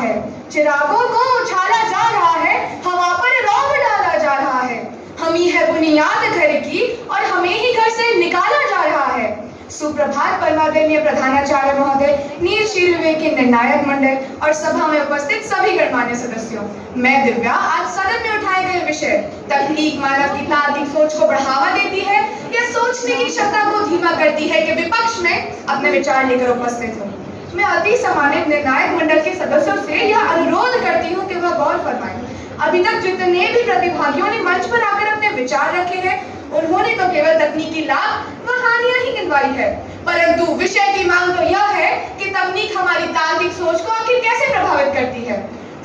है, चिरागों को उछाला जा रहा है, हवा पर रौब डाला जा रहा है। हम ही है बुनियाद घर की और हमें ही घर से निकाला जा रहा है। सुप्रभात परमादरणीय प्रधानाचार्य महोदय, नील शील विवेकी निर्णायक मंडल और सभा में उपस्थित सभी गणमान्य सदस्यों, मैं दिव्या आज सदन में उठाए गए विषय तकनीक मानव की तार्किक सोच को बढ़ावा देती है या सोचने की क्षमता को धीमा करती है के विपक्ष में अपने विचार लेकर उपस्थित हूँ। मैं अति सम्मानित निर्णायक मंडल के सदस्यों से यह अनुरोध करती हूँ कि वह गौर फरमाएं। अभी तक जितने भी प्रतिभागियों ने मंच पर आकर अपने विचार रखे हैं, उन्होंने तो केवल तकनीकी लाभ व हानियां ही गिनवाई है, परंतु विषय की मांग तो यह है कि तकनीक हमारी तार्किक सोच को आखिर कैसे प्रभावित करती है।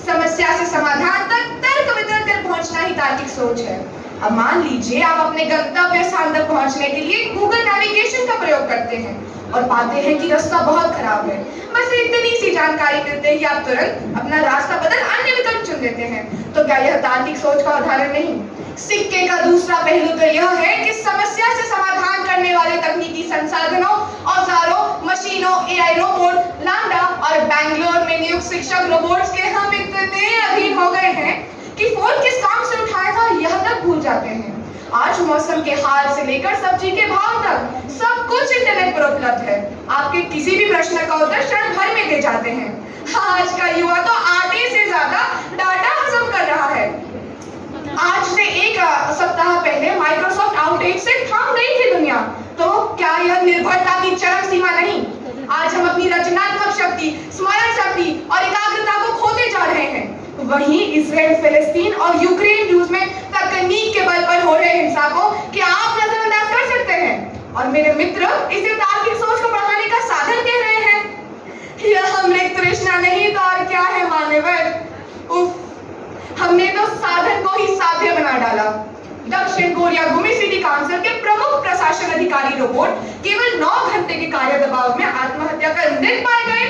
समस्या से समाधान तक तर्क वितर्क कर पहुंचना ही तार्किक सोच है। अब मान लीजिए आप अपने गंतव्य स्थान तक पहुंचने के लिए गूगल नेविगेशन का प्रयोग करते हैं और पाते हैं कि रास्ता बहुत खराब है। बस इतनी सी जानकारी मिलते ही आप तुरंत अपना रास्ता बदल अन्य विकल्प चुन लेते हैं, तो क्या यह तार्किक सोच का उदाहरण नहीं? सिक्के का दूसरा पहलू तो यह है कि समस्या से समाधान करने वाले तकनीकी संसाधनों, औजारों, मशीनों, एआई रोबोट, लामडा और बेंगलोर में नियुक्त शिक्षक रोबोट्स के हम इतने अधीन हो गए हैं कि फोन किस काम से उठाया था यह तक भूल जाते हैं। आज मौसम के हाल से लेकर सब्जी के भाव तक सब कुछ इंटरनेट पर उपलब्ध है। आपके किसी भी प्रश्न का उत्तर क्षण भर में दे जाते हैं। आज का युवा तो आटे से ज्यादा डाटा हजम कर रहा है। आज से एक सप्ताह पहले माइक्रोसॉफ्ट आउटेज से थम गई थी दुनिया, तो क्या यह निर्भरता की चरम सीमा नहीं? आज हम अपनी रचनात्मक शक्ति, स्मरण शक्ति और एकाग्रता को खोते जा रहे हैं। वहीं इजराइल, फिलिस्तीन और यूक्रेन रूस में तकनीक के बल पर हो रहे हिंसा को क्या आप नजरअंदाज कर सकते हैं? और मेरे मित्र इसे तार्किक सोच को बढ़ाने का साधन कह रहे हैं। यह हमने तृष्णा नहीं तो और क्या है मान्यवर? हमने तो साधन को ही साध्य बना डाला। दक्षिण कोरिया गुमी सिटी काउंसिल के प्रमुख प्रशासन अधिकारी रोबोट केवल 9 घंटे के कार्य दबाव में आत्महत्या कर मृत पाए गए।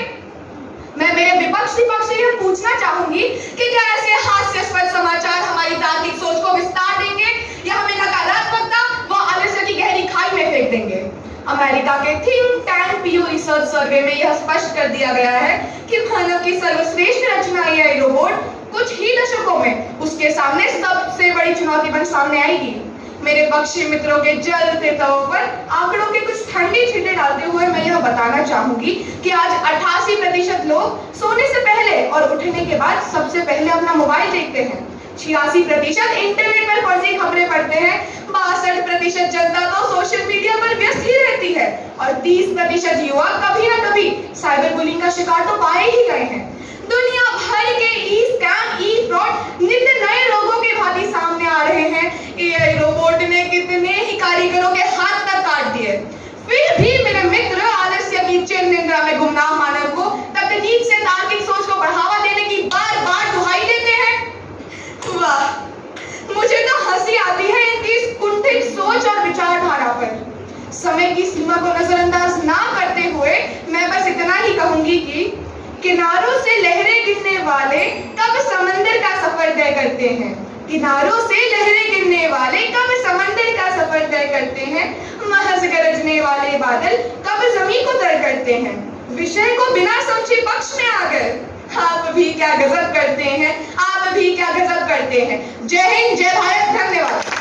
मैं मेरे विपक्षी पक्ष से यह पूछना चाहूंगी कि क्या ऐसे हास्यास्पद समाचार हमारी तार्किक सोच को विस्तार देंगे या हमें नकारात्मकता व आलस्य की गहरी खाई में फेंक देंगे? अमेरिका के थिंक टैंक पीयू रिसर्च सर्वे में यह स्पष्ट कर दिया गया है कि मानव की सर्वश्रेष्ठ रचना एआई रोबोट कुछ ही दशकों में उसके सामने सबसे बड़ी चुनौती बन सामने आएगी। मेरे पक्षी मित्रों के जलते तवों पर आंकड़ों के कुछ ठंडी छींटे डालते हुए मैं यह बताना चाहूंगी कि आज 88% लोग सोने से पहले और उठने के बाद सबसे पहले अपना मोबाइल देखते हैं। 86% इंटरनेट पर फर्जी खबरें पढ़ते हैं। 62% जनता तो सोशल मीडिया पर व्यस्त ही रहती है और 30% युवा कभी न कभी साइबर बुलिंग का शिकार तो पाए ही गए हैं। दुनिया भर के ई स्कैम, ई फ्रॉड नित्य नए लोगों के भांति सामने आ रहे हैं। एआई रोबोट ने कितने ही कारीगरों के हाथ तक काट दिए, फिर भी मेरे मित्र आलस्य की चिर निद्रा में गुमनाम मानव को तकनीक से तार्किक सोच को बढ़ावा देने की बार-बार दुहाई देते हैं। वाह, मुझे तो हंसी आती है इनकी इस कुंठित सोच और विचारधारा पर। समय की सीमा को नजरअंदाज ना करते हुए मैं बस इतना ही कहूंगी कि किनारों से लहरें गिरने वाले कब समंदर का सफर तय करते हैं। किनारों से लहरें गिरने वाले कब समंदर का सफर तय करते हैं। महज गरजने वाले बादल कब जमीन को तय करते हैं। विषय को बिना समझे पक्ष में आ गए। आप भी क्या गजब करते हैं, आप भी क्या गजब करते हैं। जय हिंद, जय भारत, धन्यवाद।